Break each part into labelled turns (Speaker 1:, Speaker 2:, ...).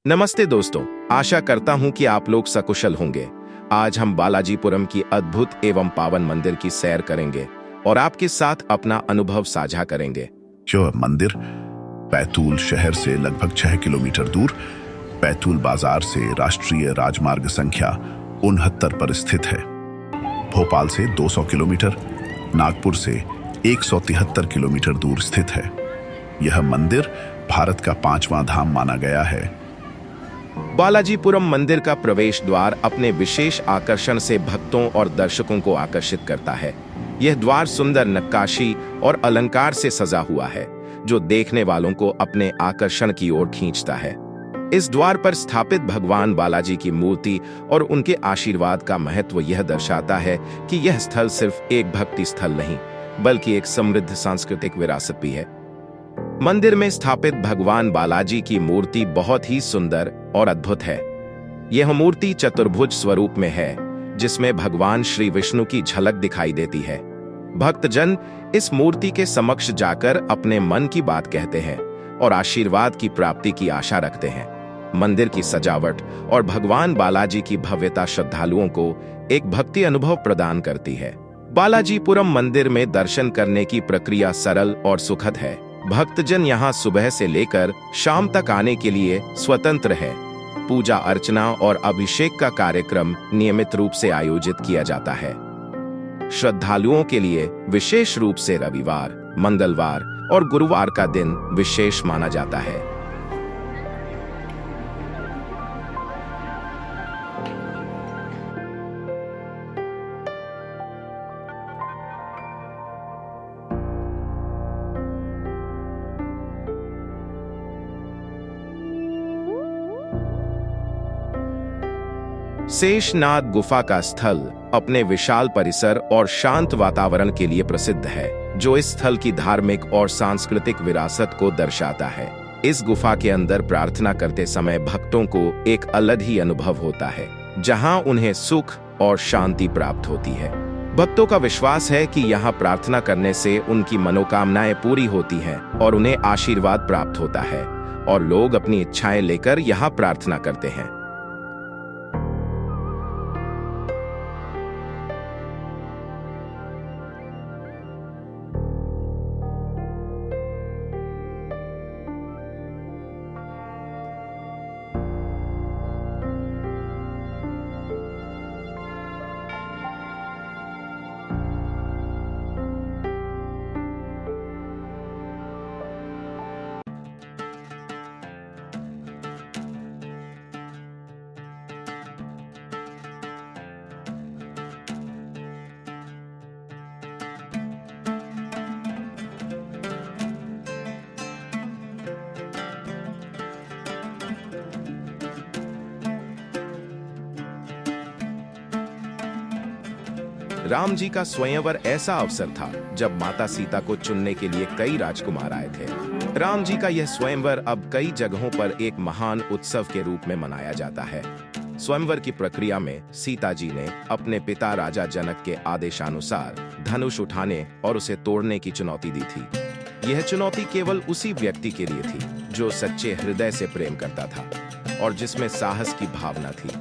Speaker 1: नमस्ते दोस्तों, आशा करता हूं कि आप लोग सकुशल होंगे। आज हम बालाजीपुरम की अद्भुत एवं पावन मंदिर की सैर करेंगे और आपके साथ अपना अनुभव साझा करेंगे।
Speaker 2: जो मंदिर बैतूल शहर से लगभग 6 किलोमीटर दूर बैतूल बाजार से राष्ट्रीय राजमार्ग संख्या 69 पर स्थित है। भोपाल से 200 किलोमीटर, नागपुर से 173 किलोमीटर दूर स्थित है। यह मंदिर भारत का 5वां धाम माना गया है।
Speaker 1: बालाजीपुरम मंदिर का प्रवेश द्वार अपने विशेष आकर्षण से भक्तों और दर्शकों को आकर्षित करता है। यह द्वार सुंदर नक्काशी और अलंकार से सजा हुआ है, जो देखने वालों को अपने आकर्षण की ओर खींचता है। इस द्वार पर स्थापित भगवान बालाजी की मूर्ति और उनके आशीर्वाद का महत्व यह दर्शाता है कि यह स्थल सिर्फ एक भक्ति स्थल नहीं, बल्कि एक समृद्ध सांस्कृतिक विरासत भी है। मंदिर में स्थापित भगवान बालाजी की मूर्ति बहुत ही सुंदर और अद्भुत है। यह मूर्ति चतुर्भुज स्वरूप में है, जिसमें भगवान श्री विष्णु की झलक दिखाई देती है। भक्तजन इस मूर्ति के समक्ष जाकर अपने मन की बात कहते हैं और आशीर्वाद की प्राप्ति की आशा रखते हैं। मंदिर की सजावट और भगवान बालाजी की भव्यता श्रद्धालुओं को एक भक्ति अनुभव प्रदान करती है। बालाजीपुरम मंदिर में दर्शन करने की प्रक्रिया सरल और सुखद है। भक्तजन यहाँ सुबह से लेकर शाम तक आने के लिए स्वतंत्र है। पूजा अर्चना और अभिषेक का कार्यक्रम नियमित रूप से आयोजित किया जाता है। श्रद्धालुओं के लिए विशेष रूप से रविवार, मंगलवार और गुरुवार का दिन विशेष माना जाता है। शेषनाग गुफा का स्थल अपने विशाल परिसर और शांत वातावरण के लिए प्रसिद्ध है, जो इस स्थल की धार्मिक और सांस्कृतिक विरासत को दर्शाता है। इस गुफा के अंदर प्रार्थना करते समय भक्तों को एक अलग ही अनुभव होता है, जहां उन्हें सुख और शांति प्राप्त होती है। भक्तों का विश्वास है कि यहाँ प्रार्थना करने से उनकी मनोकामनाएं पूरी होती हैं और उन्हें आशीर्वाद प्राप्त होता है, और लोग अपनी इच्छाएं लेकर यहाँ प्रार्थना करते हैं। राम जी का स्वयंवर ऐसा अवसर था जब माता सीता को चुनने के लिए कई राजकुमार आए थे। राम जी का यह स्वयंवर अब कई जगहों पर एक महान उत्सव के रूप में मनाया जाता है। स्वयंवर की प्रक्रिया में सीता जी ने अपने पिता राजा जनक के आदेशानुसार धनुष उठाने और उसे तोड़ने की चुनौती दी थी। यह चुनौती केवल उसी व्यक्ति के लिए थी जो सच्चे हृदय से प्रेम करता था और जिसमें साहस की भावना थी।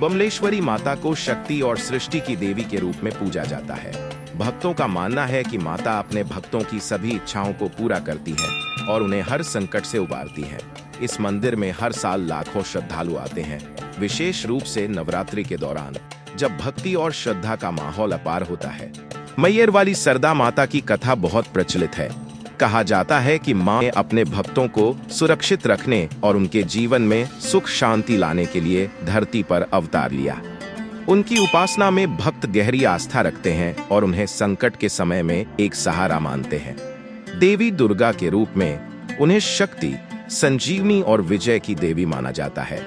Speaker 1: बमलेश्वरी माता को शक्ति और सृष्टि की देवी के रूप में पूजा जाता है। भक्तों का मानना है कि माता अपने भक्तों की सभी इच्छाओं को पूरा करती है और उन्हें हर संकट से उबारती है। इस मंदिर में हर साल लाखों श्रद्धालु आते हैं, विशेष रूप से नवरात्रि के दौरान, जब भक्ति और श्रद्धा का माहौल अपार होता है। मैयर वाली सरदा माता की कथा बहुत प्रचलित है। कहा जाता है कि मां ने अपने भक्तों को सुरक्षित रखने और उनके जीवन में सुख शांति लाने के लिए धरती पर अवतार लिया। उनकी उपासना में भक्त गहरी आस्था रखते हैं और उन्हें संकट के समय में एक सहारा मानते हैं। देवी दुर्गा के रूप में उन्हें शक्ति, संजीवनी और विजय की देवी माना जाता है।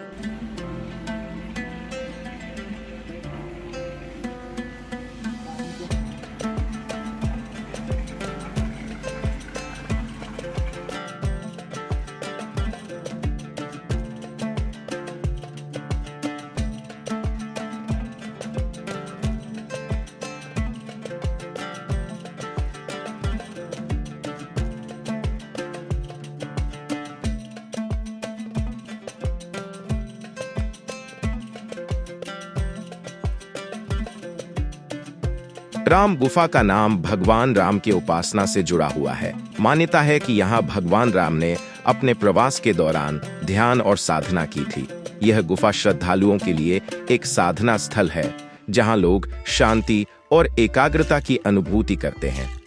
Speaker 1: राम गुफा का नाम भगवान राम के उपासना से जुड़ा हुआ है। मान्यता है कि यहाँ भगवान राम ने अपने प्रवास के दौरान ध्यान और साधना की थी। यह गुफा श्रद्धालुओं के लिए एक साधना स्थल है, जहाँ लोग शांति और एकाग्रता की अनुभूति करते हैं।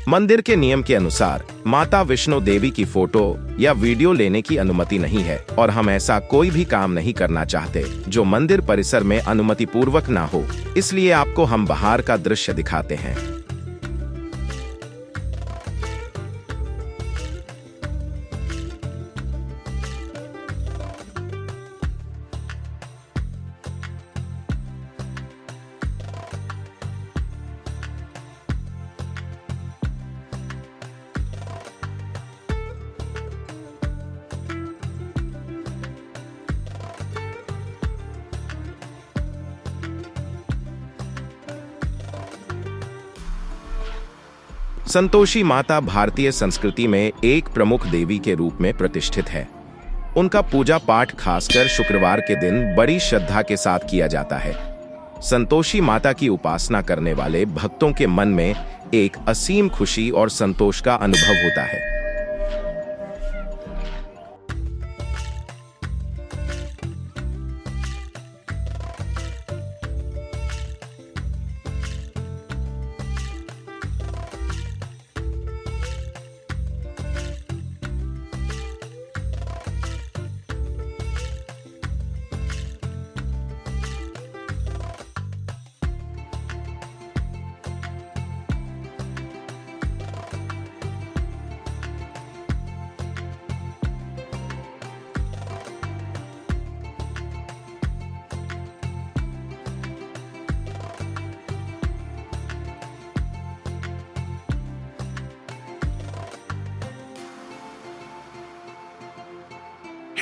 Speaker 1: मंदिर के नियम के अनुसार माता वैष्णो देवी की फोटो या वीडियो लेने की अनुमति नहीं है और हम ऐसा कोई भी काम नहीं करना चाहते जो मंदिर परिसर में अनुमति पूर्वक ना हो। इसलिए आपको हम बाहर का दृश्य दिखाते हैं। संतोषी माता भारतीय संस्कृति में एक प्रमुख देवी के रूप में प्रतिष्ठित है। उनका पूजा पाठ खासकर शुक्रवार के दिन बड़ी श्रद्धा के साथ किया जाता है। संतोषी माता की उपासना करने वाले भक्तों के मन में एक असीम खुशी और संतोष का अनुभव होता है।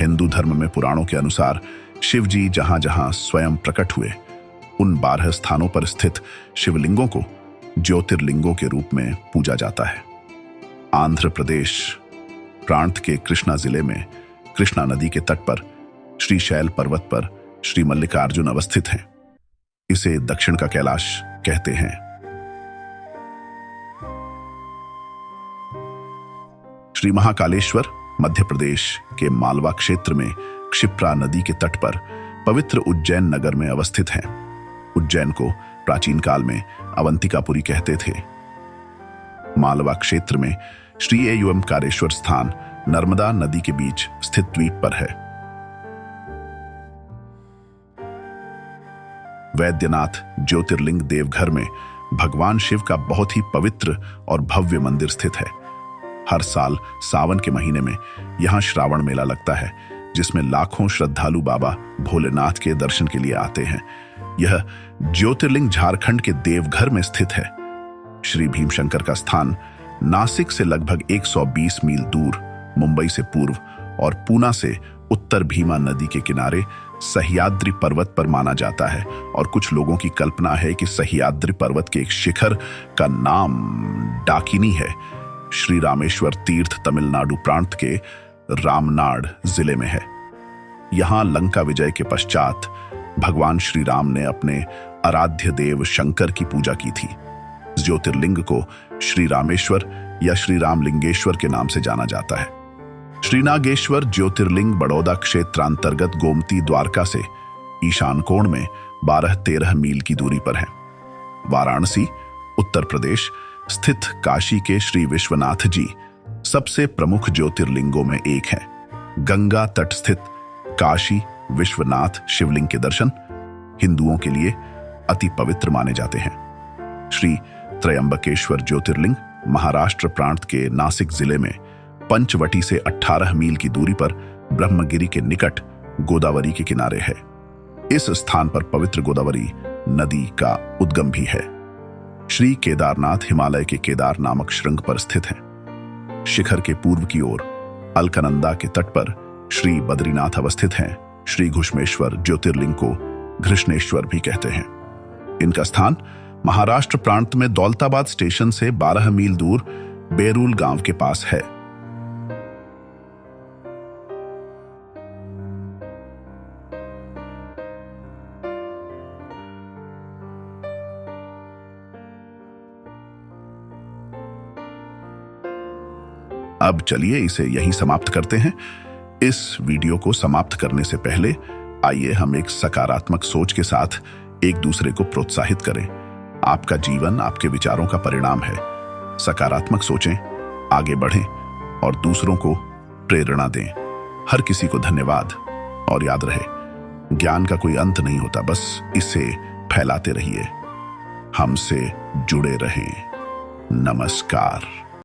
Speaker 2: हिंदू धर्म में पुराणों के अनुसार शिव जी जहां जहां स्वयं प्रकट हुए, उन 12 स्थानों पर स्थित शिवलिंगों को ज्योतिर्लिंगों के रूप में पूजा जाता है। आंध्र प्रदेश प्रांत के कृष्णा जिले में कृष्णा नदी के तट पर श्रीशैल पर्वत पर श्री मल्लिकार्जुन अवस्थित हैं। इसे दक्षिण का कैलाश कहते हैं। श्री महाकालेश्वर मध्य प्रदेश के मालवा क्षेत्र में क्षिप्रा नदी के तट पर पवित्र उज्जैन नगर में अवस्थित हैं। उज्जैन को प्राचीन काल में अवंतिकापुरी कहते थे। मालवा क्षेत्र में श्री एवंकारेश्वर स्थान नर्मदा नदी के बीच स्थित द्वीप पर है। वैद्यनाथ ज्योतिर्लिंग देवघर में भगवान शिव का बहुत ही पवित्र और भव्य मंदिर स्थित है। हर साल सावन के महीने में यहां श्रावण मेला लगता है, जिसमें लाखों श्रद्धालु बाबा भोलेनाथ के दर्शन के लिए आते हैं। यह ज्योतिर्लिंग झारखंड के देवघर में स्थित है। श्री भीमशंकर का स्थान नासिक से लगभग 120 मील दूर, मुंबई से पूर्व और पूना से उत्तर भीमा नदी के किनारे सह्याद्री पर्वत पर माना जाता है। और कुछ लोगों की कल्पना है कि सह्याद्री पर्वत के एक शिखर का नाम डाकिनी है। श्री रामेश्वर तीर्थ तमिलनाडु प्रांत के रामनाड जिले में है। यहां लंका विजय के पश्चात भगवान श्री राम ने अपने आराध्य देव शंकर की पूजा की थी। ज्योतिर्लिंग को श्री रामेश्वर या श्री रामलिंगेश्वर के नाम से जाना जाता है। श्रीनागेश्वर ज्योतिर्लिंग बड़ौदा क्षेत्रांतर्गत गोमती द्वारका से ईशान कोण में 12-13 मील की दूरी पर है। वाराणसी उत्तर प्रदेश स्थित काशी के श्री विश्वनाथ जी सबसे प्रमुख ज्योतिर्लिंगों में एक है। गंगा तट स्थित काशी विश्वनाथ शिवलिंग के दर्शन हिंदुओं के लिए अति पवित्र माने जाते हैं। श्री त्रयंबकेश्वर ज्योतिर्लिंग महाराष्ट्र प्रांत के नासिक जिले में पंचवटी से 18 मील की दूरी पर ब्रह्मगिरी के निकट गोदावरी के किनारे है। इस स्थान पर पवित्र गोदावरी नदी का उद्गम भी है। श्री केदारनाथ हिमालय के केदार नामक श्रृंग पर स्थित है। शिखर के पूर्व की ओर अलकनंदा के तट पर श्री बद्रीनाथ अवस्थित हैं। श्री घुष्मेश्वर ज्योतिर्लिंग को घृष्णेश्वर भी कहते हैं। इनका स्थान महाराष्ट्र प्रांत में दौलताबाद स्टेशन से 12 मील दूर बेरूल गांव के पास है। अब चलिए इसे यहीं समाप्त करते हैं। इस वीडियो को समाप्त करने से पहले आइए हम एक सकारात्मक सोच के साथ एक दूसरे को प्रोत्साहित करें। आपका जीवन आपके विचारों का परिणाम है। सकारात्मक सोचें, आगे बढ़ें और दूसरों को प्रेरणा दें। हर किसी को धन्यवाद और याद रहे, ज्ञान का कोई अंत नहीं होता, बस इसे फैलाते रहिए। हमसे जुड़े रहें। नमस्कार।